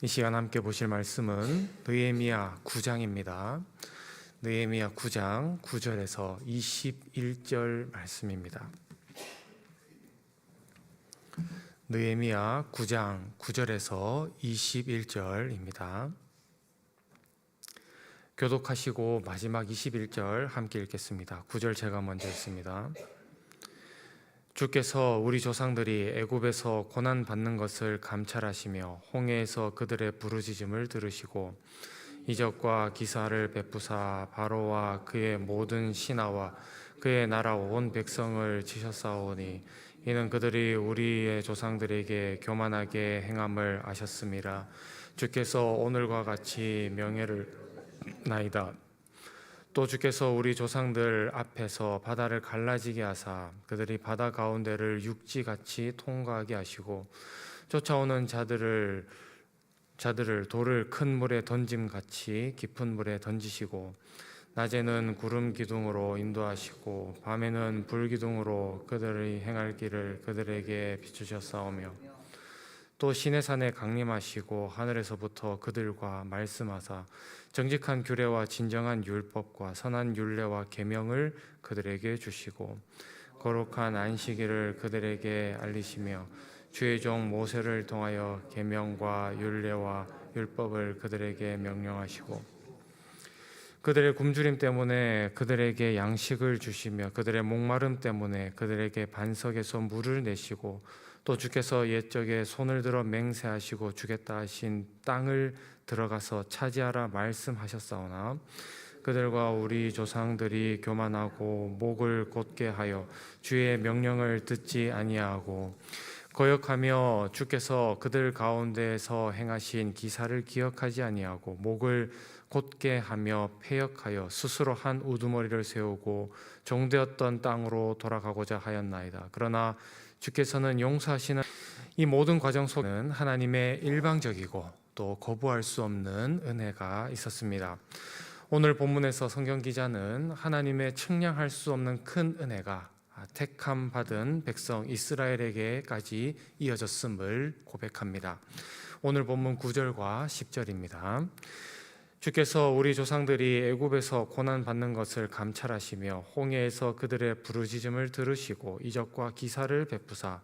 이 시간 함께 보실 말씀은 느헤미야 9장입니다. 느헤미야 9장 9절에서 21절 말씀입니다. 느헤미야 9장 9절에서 21절입니다. 교독하시고 마지막 21절 함께 읽겠습니다. 9절 제가 먼저 읽습니다. 주께서 우리 조상들이 애굽에서 고난 받는 것을 감찰하시며 홍해에서 그들의 부르짖음을 들으시고 이적과 기사를 베푸사 바로와 그의 모든 신하와 그의 나라 온 백성을 치셨사오니 이는 그들이 우리의 조상들에게 교만하게 행함을 아셨음이라. 주께서 오늘과 같이 명예를 나이다. 또 주께서 우리 조상들 앞에서 바다를 갈라지게 하사 그들이 바다 가운데를 육지같이 통과하게 하시고 쫓아오는 자들을 돌을 큰 물에 던짐같이 깊은 물에 던지시고 낮에는 구름 기둥으로 인도하시고 밤에는 불 기둥으로 그들이 행할 길을 그들에게 비추셨사오며 또 시내산에 강림하시고 하늘에서부터 그들과 말씀하사 정직한 규례와 진정한 율법과 선한 율례와 계명을 그들에게 주시고 거룩한 안식일을 그들에게 알리시며 주의 종 모세를 통하여 계명과 율례와 율법을 그들에게 명령하시고 그들의 굶주림 때문에 그들에게 양식을 주시며 그들의 목마름 때문에 그들에게 반석에서 물을 내시고 또 주께서 옛적에 손을 들어 맹세하시고 주겠다 하신 땅을 들어가서 차지하라 말씀하셨사오나 그들과 우리 조상들이 교만하고 목을 곧게 하여 주의 명령을 듣지 아니하고 거역하며 주께서 그들 가운데에서 행하신 기사를 기억하지 아니하고 목을 곧게 하며 패역하여 스스로 한 우두머리를 세우고 종되었던 땅으로 돌아가고자 하였나이다. 그러나 주께서는 용서하시는 이 모든 과정 속에는 하나님의 일방적이고 또 거부할 수 없는 은혜가 있었습니다. 오늘 본문에서 성경 기자는 하나님의 측량할 수 없는 큰 은혜가 택함 받은 백성 이스라엘에게까지 이어졌음을 고백합니다. 오늘 본문 9절과 10절입니다. 주께서 우리 조상들이 애굽에서 고난 받는 것을 감찰하시며 홍해에서 그들의 부르짖음을 들으시고 이적과 기사를 베푸사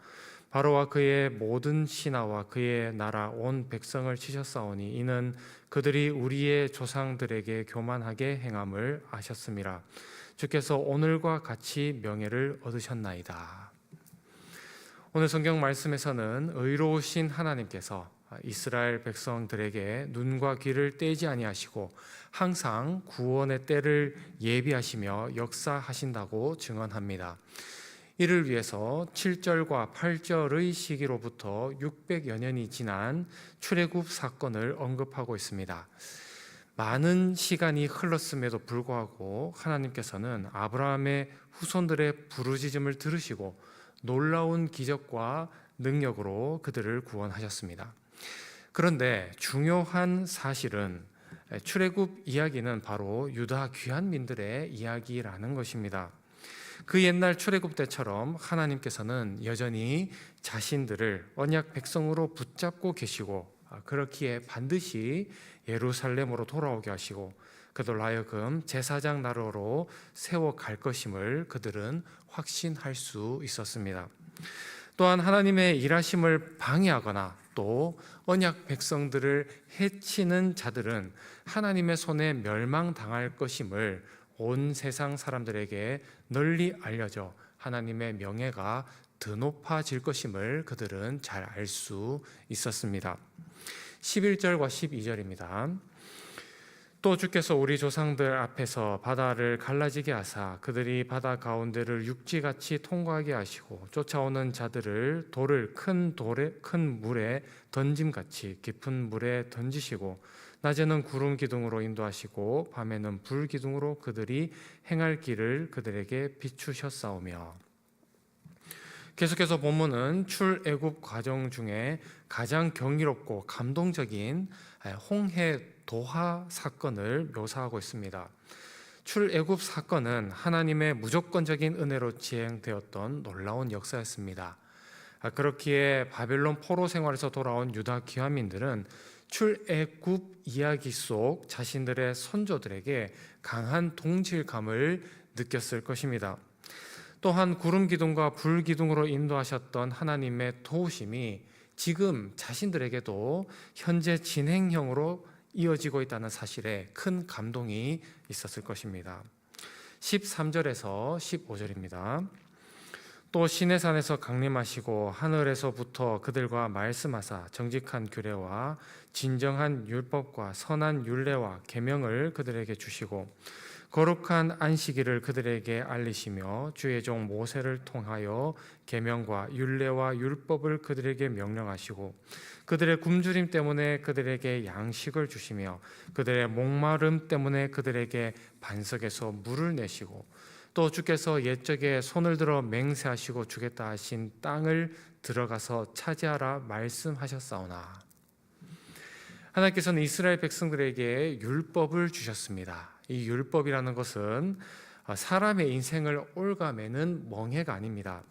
바로와 그의 모든 신하와 그의 나라 온 백성을 치셨사오니 이는 그들이 우리의 조상들에게 교만하게 행함을 아셨음이라. 주께서 오늘과 같이 명예를 얻으셨나이다. 오늘 성경 말씀에서는 의로우신 하나님께서 이스라엘 백성들에게 눈과 귀를 떼지 아니하시고 항상 구원의 때를 예비하시며 역사하신다고 증언합니다. 이를 위해서 7절과 8절의 시기로부터 600여 년이 지난 출애굽 사건을 언급하고 있습니다. 많은 시간이 흘렀음에도 불구하고 하나님께서는 아브라함의 후손들의 부르짖음을 들으시고 놀라운 기적과 능력으로 그들을 구원하셨습니다. 그런데 중요한 사실은 출애굽 이야기는 바로 유다 귀환민들의 이야기라는 것입니다. 그 옛날 출애굽 때처럼 하나님께서는 여전히 자신들을 언약 백성으로 붙잡고 계시고 그렇기에 반드시 예루살렘으로 돌아오게 하시고 그들 하여금 제사장 나라로 세워갈 것임을 그들은 확신할 수 있었습니다. 또한 하나님의 일하심을 방해하거나 또 언약 백성들을 해치는 자들은 하나님의 손에 멸망당할 것임을 온 세상 사람들에게 널리 알려져 하나님의 명예가 더 높아질 것임을 그들은 잘 알 수 있었습니다. 11절과 12절입니다. 또 주께서 우리 조상들 앞에서 바다를 갈라지게 하사 그들이 바다 가운데를 육지같이 통과하게 하시고 쫓아오는 자들을 돌을 큰 물에 던짐같이 깊은 물에 던지시고 낮에는 구름 기둥으로 인도하시고 밤에는 불 기둥으로 그들이 행할 길을 그들에게 비추셨사오며. 계속해서 본문은 출애굽 과정 중에 가장 경이롭고 감동적인 홍해 도하 사건을 묘사하고 있습니다. 출애굽 사건은 하나님의 무조건적인 은혜로 진행되었던 놀라운 역사였습니다. 그렇기에 바벨론 포로 생활에서 돌아온 유다 귀환민들은 출애굽 이야기 속 자신들의 선조들에게 강한 동질감을 느꼈을 것입니다. 또한 구름 기둥과 불 기둥으로 인도하셨던 하나님의 도우심이 지금 자신들에게도 현재 진행형으로 이어지고 있다는 사실에 큰 감동이 있었을 것입니다. 13절에서 15절입니다. 또 시내산에서 강림하시고 하늘에서부터 그들과 말씀하사 정직한 규례와 진정한 율법과 선한 율례와 계명을 그들에게 주시고 거룩한 안식일을 그들에게 알리시며 주의 종 모세를 통하여 계명과 율례와 율법을 그들에게 명령하시고 그들의 굶주림 때문에 그들에게 양식을 주시며 그들의 목마름 때문에 그들에게 반석에서 물을 내시고 또 주께서 옛적에 손을 들어 맹세하시고 주겠다 하신 땅을 들어가서 차지하라 말씀하셨사오나 하나님께서는 이스라엘 백성들에게 율법을 주셨습니다. 이 율법이라는 것은 사람의 인생을 옭아매는 멍해가 아닙니다.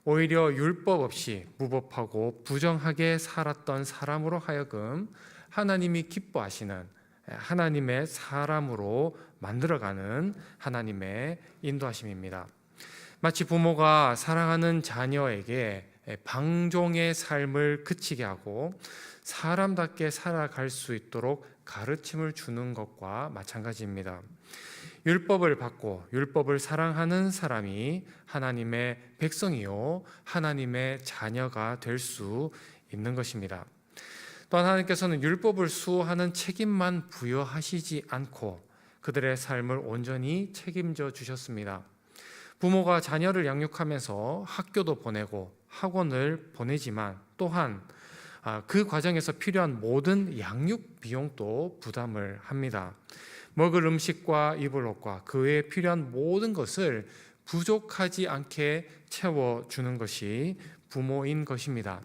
오히려 율법 없이 무법하고 부정하게 살았던 사람으로 하여금 하나님이 기뻐하시는 하나님의 사람으로 만들어가는 하나님의 인도하심입니다. 마치 부모가 사랑하는 자녀에게 방종의 삶을 그치게 하고 사람답게 살아갈 수 있도록 가르침을 주는 것과 마찬가지입니다. 율법을 받고 율법을 사랑하는 사람이 하나님의 백성이요 하나님의 자녀가 될 수 있는 것입니다. 또한 하나님께서는 율법을 수호하는 책임만 부여하시지 않고 그들의 삶을 온전히 책임져 주셨습니다. 부모가 자녀를 양육하면서 학교도 보내고 학원을 보내지만 또한 그 과정에서 필요한 모든 양육 비용도 부담을 합니다. 먹을 음식과 입을 옷과 그 외에 필요한 모든 것을 부족하지 않게 채워주는 것이 부모인 것입니다.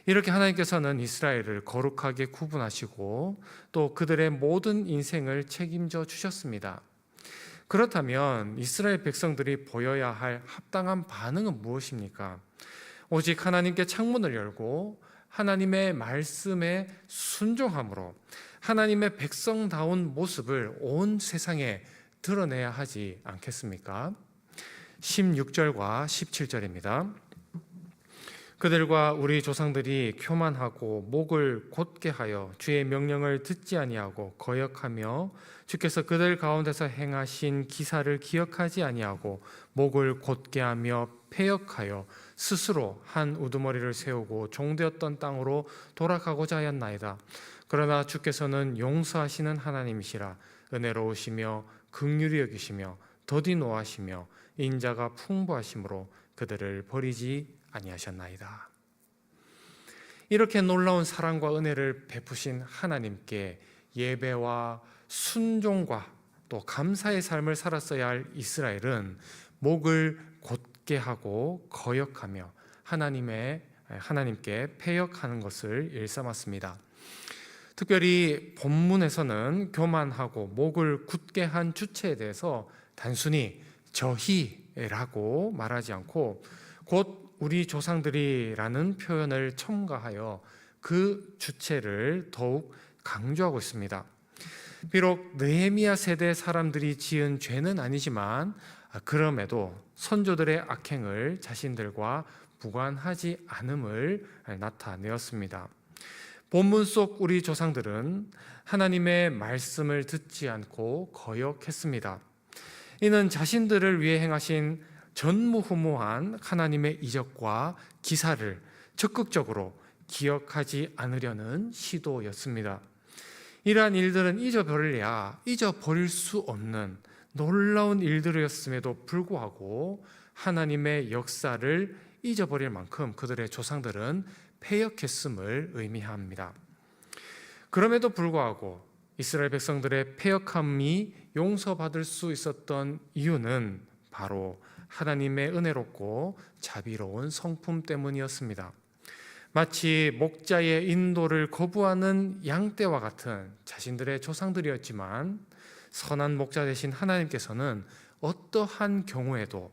이렇게 하나님께서는 이스라엘을 거룩하게 구분하시고 또 그들의 모든 인생을 책임져 주셨습니다. 그렇다면 이스라엘 백성들이 보여야 할 합당한 반응은 무엇입니까? 오직 하나님께 창문을 열고 하나님의 말씀에 순종함으로 하나님의 백성다운 모습을 온 세상에 드러내야 하지 않겠습니까? 16절과 17절입니다. 그들과 우리 조상들이 교만하고 목을 곧게 하여 주의 명령을 듣지 아니하고 거역하며 주께서 그들 가운데서 행하신 기사를 기억하지 아니하고 목을 곧게 하며 패역하여 스스로 한 우두머리를 세우고 종되었던 땅으로 돌아가고자 하였나이다. 그러나 주께서는 용서하시는 하나님이시라 은혜로우시며 긍휼히 여기시며 더디 노하시며 인자가 풍부하심으로 그들을 버리지 아니하셨나이다. 이렇게 놀라운 사랑과 은혜를 베푸신 하나님께 예배와 순종과 또 감사의 삶을 살았어야 할 이스라엘은 목을 곧게 하고 거역하며 하나님께 패역하는 것을 일삼았습니다. 특별히 본문에서는 교만하고 목을 굳게 한 주체에 대해서 단순히 저희라고 말하지 않고 곧 우리 조상들이라는 표현을 첨가하여 그 주체를 더욱 강조하고 있습니다. 비록 느헤미야 세대 사람들이 지은 죄는 아니지만 그럼에도 선조들의 악행을 자신들과 무관하지 않음을 나타내었습니다. 본문 속 우리 조상들은 하나님의 말씀을 듣지 않고 거역했습니다. 이는 자신들을 위해 행하신 전무후무한 하나님의 이적과 기사를 적극적으로 기억하지 않으려는 시도였습니다. 이러한 일들은 잊어버릴 수 없는 놀라운 일들이었음에도 불구하고 하나님의 역사를 잊어버릴 만큼 그들의 조상들은 패역했음을 의미합니다. 그럼에도 불구하고 이스라엘 백성들의 패역함이 용서받을 수 있었던 이유는 바로 하나님의 은혜롭고 자비로운 성품 때문이었습니다. 마치 목자의 인도를 거부하는 양떼와 같은 자신들의 조상들이었지만 선한 목자 되신 하나님께서는 어떠한 경우에도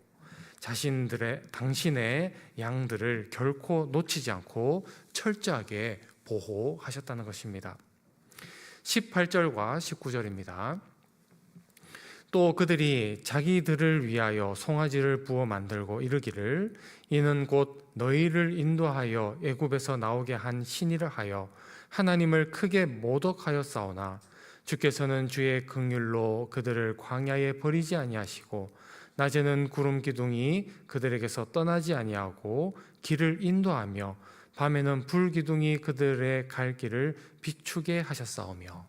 당신의 양들을 결코 놓치지 않고 철저하게 보호하셨다는 것입니다. 18절과 19절입니다. 또 그들이 자기들을 위하여 송아지를 부어 만들고 이르기를 이는 곧 너희를 인도하여 애굽에서 나오게 한 신이라 하여 하나님을 크게 모독하였사오나 주께서는 주의 긍휼로 그들을 광야에 버리지 아니하시고 낮에는 구름 기둥이 그들에게서 떠나지 아니하고 길을 인도하며 밤에는 불 기둥이 그들의 갈 길을 비추게 하셨사오며.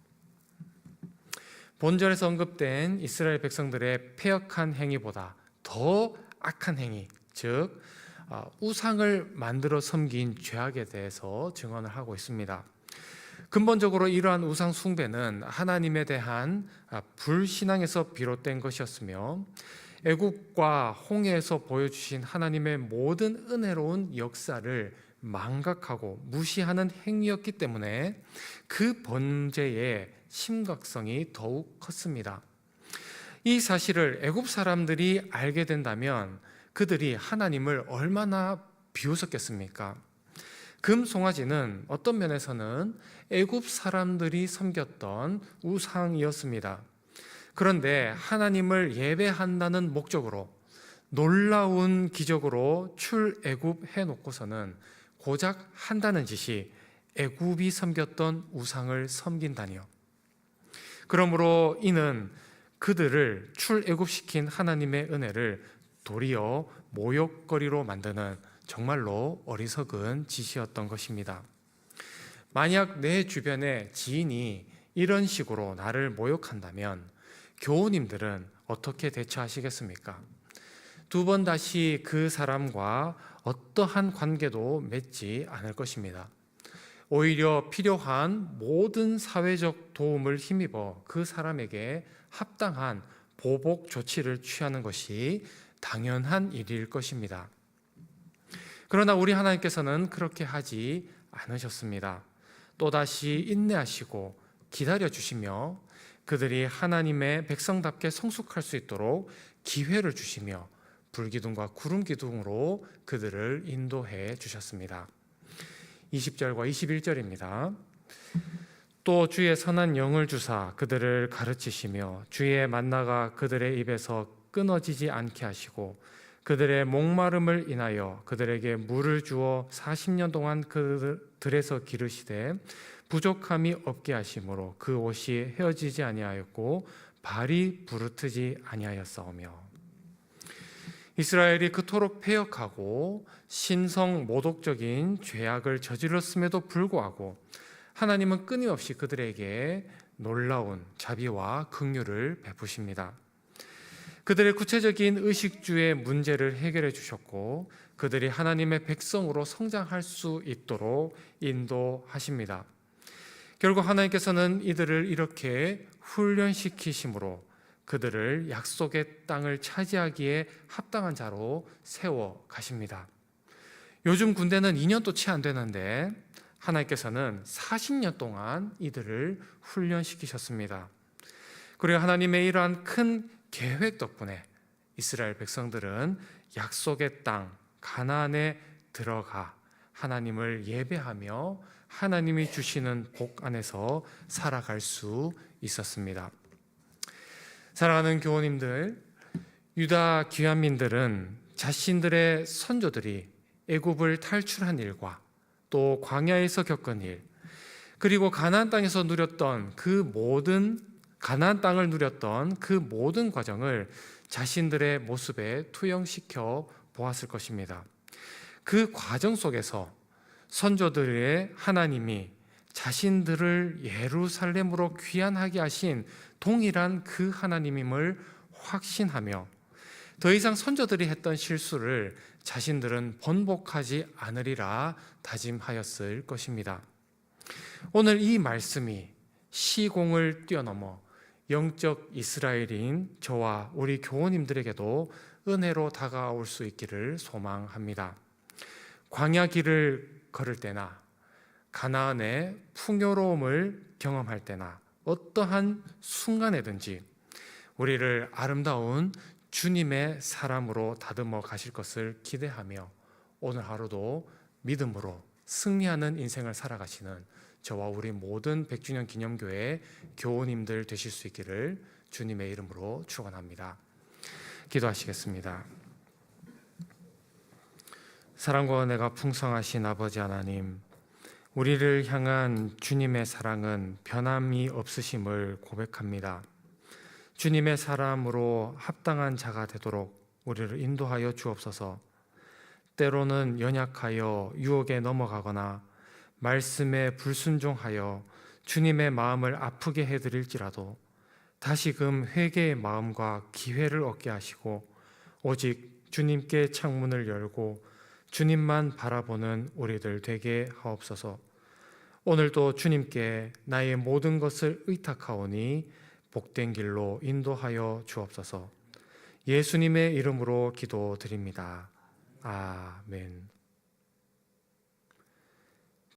본절에서 언급된 이스라엘 백성들의 패역한 행위보다 더 악한 행위, 즉 우상을 만들어 섬긴 죄악에 대해서 증언을 하고 있습니다. 근본적으로 이러한 우상 숭배는 하나님에 대한 불신앙에서 비롯된 것이었으며 애굽과 홍해에서 보여주신 하나님의 모든 은혜로운 역사를 망각하고 무시하는 행위였기 때문에 그 범죄의 심각성이 더욱 컸습니다. 이 사실을 애굽 사람들이 알게 된다면 그들이 하나님을 얼마나 비웃었겠습니까? 금송아지는 어떤 면에서는 애굽 사람들이 섬겼던 우상이었습니다. 그런데 하나님을 예배한다는 목적으로 놀라운 기적으로 출애굽해 놓고서는 고작 한다는 짓이 애굽이 섬겼던 우상을 섬긴다니요. 그러므로 이는 그들을 출애굽시킨 하나님의 은혜를 도리어 모욕거리로 만드는 정말로 어리석은 짓이었던 것입니다. 만약 내 주변에 지인이 이런 식으로 나를 모욕한다면 교우님들은 어떻게 대처하시겠습니까? 두 번 다시 그 사람과 어떠한 관계도 맺지 않을 것입니다. 오히려 필요한 모든 사회적 도움을 힘입어 그 사람에게 합당한 보복 조치를 취하는 것이 당연한 일일 것입니다. 그러나 우리 하나님께서는 그렇게 하지 않으셨습니다. 또다시 인내하시고 기다려주시며 그들이 하나님의 백성답게 성숙할 수 있도록 기회를 주시며 불기둥과 구름기둥으로 그들을 인도해 주셨습니다. 20절과 21절입니다. 또 주의 선한 영을 주사 그들을 가르치시며 주의 만나가 그들의 입에서 끊어지지 않게 하시고 그들의 목마름을 인하여 그들에게 물을 주어 40년 동안 그들에서 기르시되 부족함이 없게 하심으로 그 옷이 헤어지지 아니하였고 발이 부르트지 아니하였사오며. 이스라엘이 그토록 패역하고 신성 모독적인 죄악을 저질렀음에도 불구하고 하나님은 끊임없이 그들에게 놀라운 자비와 긍휼을 베푸십니다. 그들의 구체적인 의식주의 문제를 해결해 주셨고 그들이 하나님의 백성으로 성장할 수 있도록 인도하십니다. 결국 하나님께서는 이들을 이렇게 훈련시키심으로 그들을 약속의 땅을 차지하기에 합당한 자로 세워 가십니다. 요즘 군대는 2년도 채 안 되는데 하나님께서는 40년 동안 이들을 훈련시키셨습니다. 그리고 하나님의 이러한 큰 계획 덕분에 이스라엘 백성들은 약속의 땅 가나안에 들어가 하나님을 예배하며 하나님이 주시는 복 안에서 살아갈 수 있었습니다. 사랑하는 교우님들, 유다 귀환민들은 자신들의 선조들이 애굽을 탈출한 일과 또 광야에서 겪은 일, 그리고 가나안 땅에서 누렸던 가나안 땅을 누렸던 그 모든 과정을 자신들의 모습에 투영시켜 보았을 것입니다. 그 과정 속에서 선조들의 하나님이 자신들을 예루살렘으로 귀환하게 하신 동일한 그 하나님임을 확신하며 더 이상 선조들이 했던 실수를 자신들은 번복하지 않으리라 다짐하였을 것입니다. 오늘 이 말씀이 시공을 뛰어넘어 영적 이스라엘인 저와 우리 교우님들에게도 은혜로 다가올 수 있기를 소망합니다. 광야 길을 걸을 때나 가나안의 풍요로움을 경험할 때나 어떠한 순간에든지 우리를 아름다운 주님의 사람으로 다듬어 가실 것을 기대하며 오늘 하루도 믿음으로 승리하는 인생을 살아가시는 저와 우리 모든 100주년 기념교회 교우님들 되실 수 있기를 주님의 이름으로 축원합니다. 기도하시겠습니다. 사랑과 은혜가 풍성하신 아버지 하나님, 우리를 향한 주님의 사랑은 변함이 없으심을 고백합니다. 주님의 사람으로 합당한 자가 되도록 우리를 인도하여 주옵소서. 때로는 연약하여 유혹에 넘어가거나 말씀에 불순종하여 주님의 마음을 아프게 해드릴지라도 다시금 회개의 마음과 기회를 얻게 하시고 오직 주님께 창문을 열고 주님만 바라보는 우리들 되게 하옵소서. 오늘도 주님께 나의 모든 것을 의탁하오니 복된 길로 인도하여 주옵소서. 예수님의 이름으로 기도드립니다. 아멘.